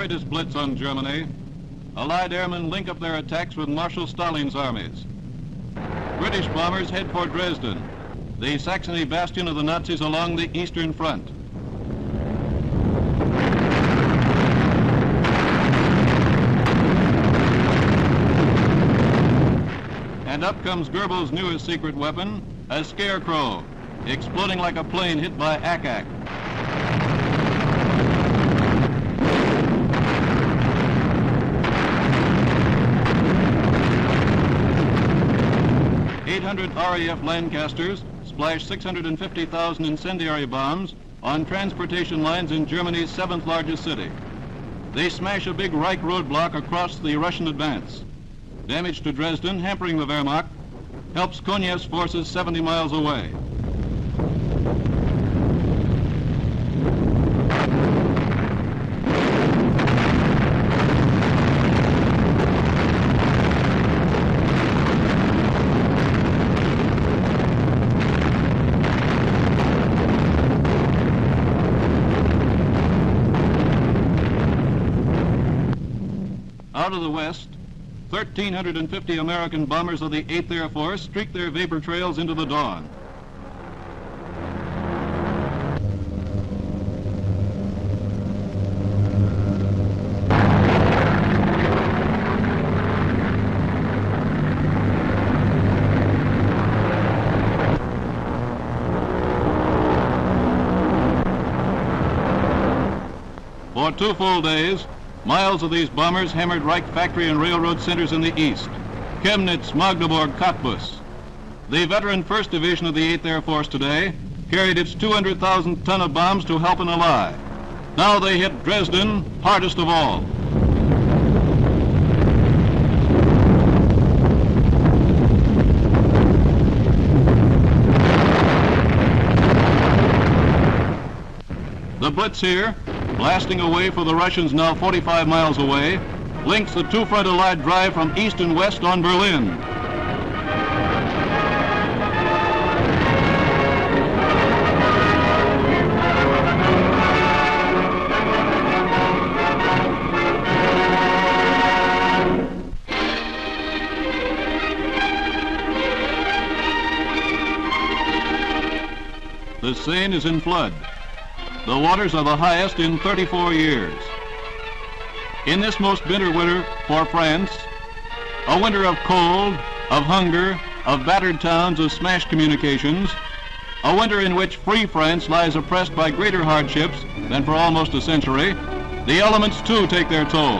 greatest blitz on Germany, Allied airmen link up their attacks with Marshal Stalin's armies. British bombers head for Dresden, the Saxony bastion of the Nazis along the Eastern Front. And up comes Goebbels' newest secret weapon, a scarecrow, exploding like a plane hit by ack-ack. RAF Lancasters splashed 650,000 incendiary bombs on transportation lines in Germany's 7th largest city. They smash a big Reich roadblock across the Russian advance. Damage to Dresden, hampering the Wehrmacht, helps Konev's forces 70 miles away. Out of the west, 1,350 American bombers of the 8th Air Force streak their vapor trails into the dawn. For 2 full days, miles of these bombers hammered Reich factory and railroad centers in the east, Chemnitz, Magdeburg, Cottbus. The veteran 1st Division of the 8th Air Force today carried its 200,000 ton of bombs to help an ally. Now they hit Dresden, hardest of all. The blitz here, blasting away for the Russians now 45 miles away, links the two-front Allied drive from east and west on Berlin. The Seine is in flood. The waters are the highest in 34 years. In this most bitter winter for France, a winter of cold, of hunger, of battered towns, of smashed communications, a winter in which free France lies oppressed by greater hardships than for almost a century, the elements too take their toll.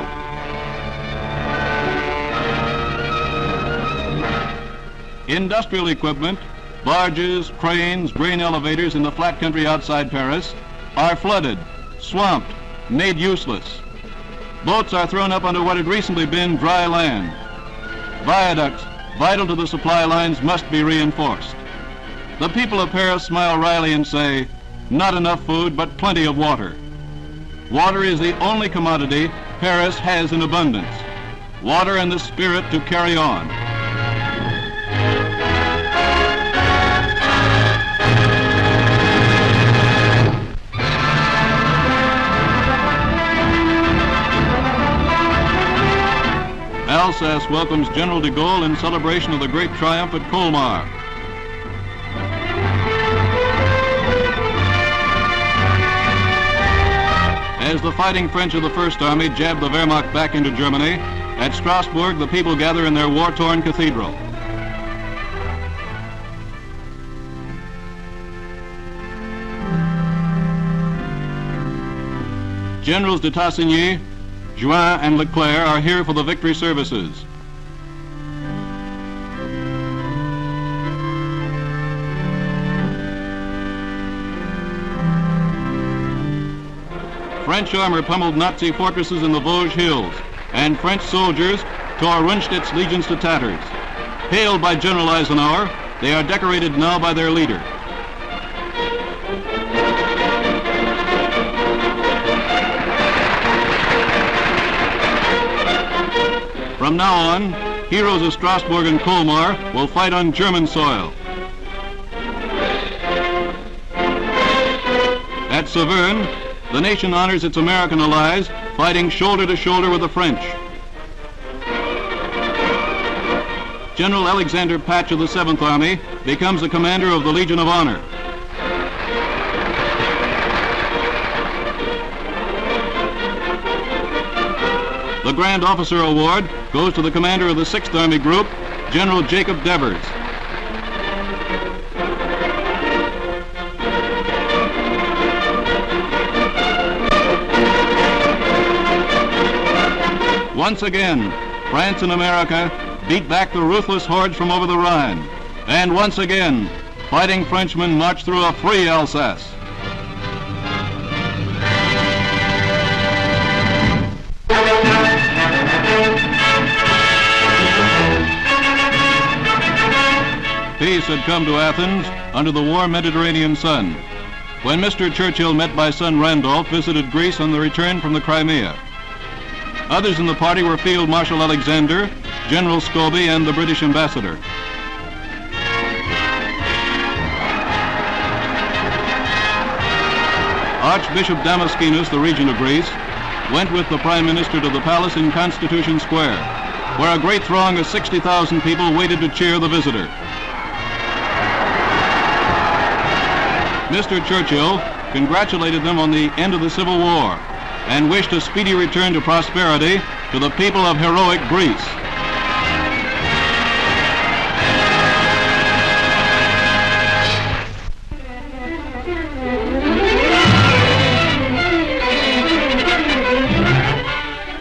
Industrial equipment, barges, cranes, grain elevators in the flat country outside Paris are flooded, swamped, made useless. Boats are thrown up onto what had recently been dry land. Viaducts, vital to the supply lines, must be reinforced. The people of Paris smile wryly and say, not enough food, but plenty of water. Water is the only commodity Paris has in abundance. Water and the spirit to carry on. Alsace welcomes General de Gaulle in celebration of the great triumph at Colmar. As the fighting French of the First Army jab the Wehrmacht back into Germany, at Strasbourg the people gather in their war-torn cathedral. Generals de Tassigny, Juin and Leclerc are here for the victory services. French armor pummeled Nazi fortresses in the Vosges Hills, and French soldiers tore Rundstedt's legions to tatters. Hailed by General Eisenhower, they are decorated now by their leader. From now on, heroes of Strasbourg and Colmar will fight on German soil. At Saverne, the nation honors its American allies fighting shoulder to shoulder with the French. General Alexander Patch of the 7th Army becomes the commander of the Legion of Honor. The Grand Officer Award goes to the commander of the 6th Army Group, General Jacob Devers. Once again, France and America beat back the ruthless hordes from over the Rhine. And once again, fighting Frenchmen march through a free Alsace. Peace had come to Athens under the warm Mediterranean sun, when Mr. Churchill, met by son Randolph, visited Greece on the return from the Crimea. Others in the party were Field Marshal Alexander, General Scobie, and the British ambassador. Archbishop Damaskinos, the regent of Greece, went with the Prime Minister to the palace in Constitution Square, where a great throng of 60,000 people waited to cheer the visitor. Mr. Churchill congratulated them on the end of the Civil War and wished a speedy return to prosperity to the people of heroic Greece.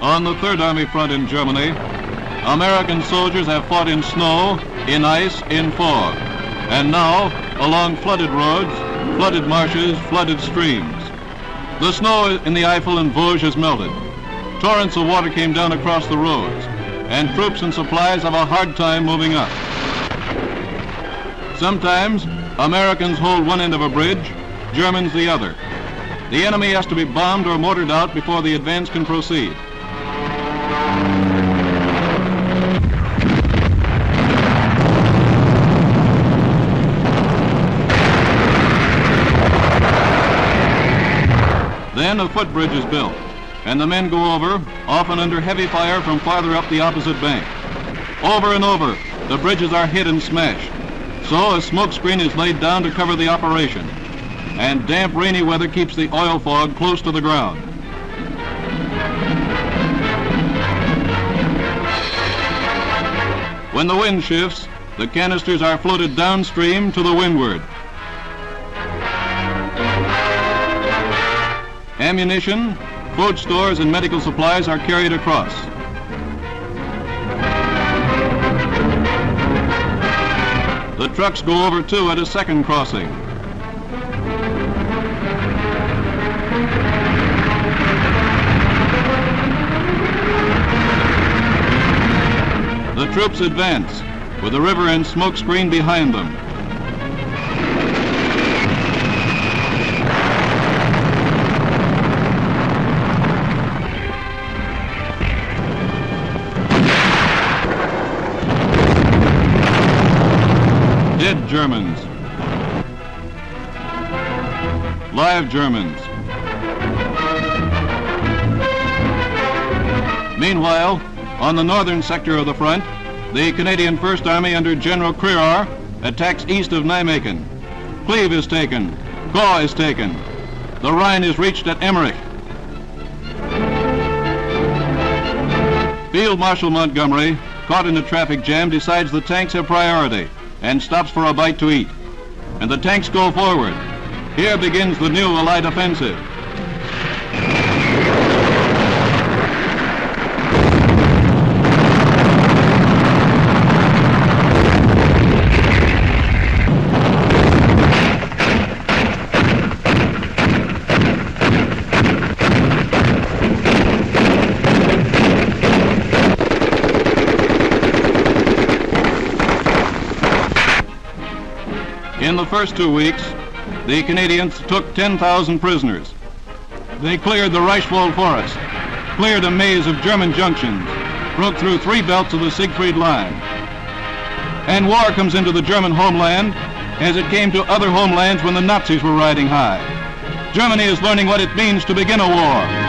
On the Third Army front in Germany, American soldiers have fought in snow, in ice, in fog, and now along flooded roads, flooded marshes, flooded streams. The snow in the Eifel and Vosges has melted. Torrents of water came down across the roads, and troops and supplies have a hard time moving up. Sometimes Americans hold one end of a bridge, Germans the other. The enemy has to be bombed or mortared out before the advance can proceed. Then a footbridge is built, and the men go over, often under heavy fire from farther up the opposite bank. Over and over, the bridges are hit and smashed. So a smoke screen is laid down to cover the operation, and damp, rainy weather keeps the oil fog close to the ground. When the wind shifts, the canisters are floated downstream to the windward. Ammunition, food stores, and medical supplies are carried across. The trucks go over too at a second crossing. The troops advance, with the river and smoke screen behind them. Dead Germans. Live Germans. Meanwhile, on the northern sector of the front, the Canadian First Army under General Crerar attacks east of Nijmegen. Cleve is taken. Caen is taken. The Rhine is reached at Emmerich. Field Marshal Montgomery, caught in a traffic jam, decides the tanks have priority and stops for a bite to eat. And the tanks go forward. Here begins the new Allied offensive. In the first 2 weeks, the Canadians took 10,000 prisoners. They cleared the Reichswald Forest, cleared a maze of German junctions, broke through 3 belts of the Siegfried Line. And war comes into the German homeland as it came to other homelands when the Nazis were riding high. Germany is learning what it means to begin a war.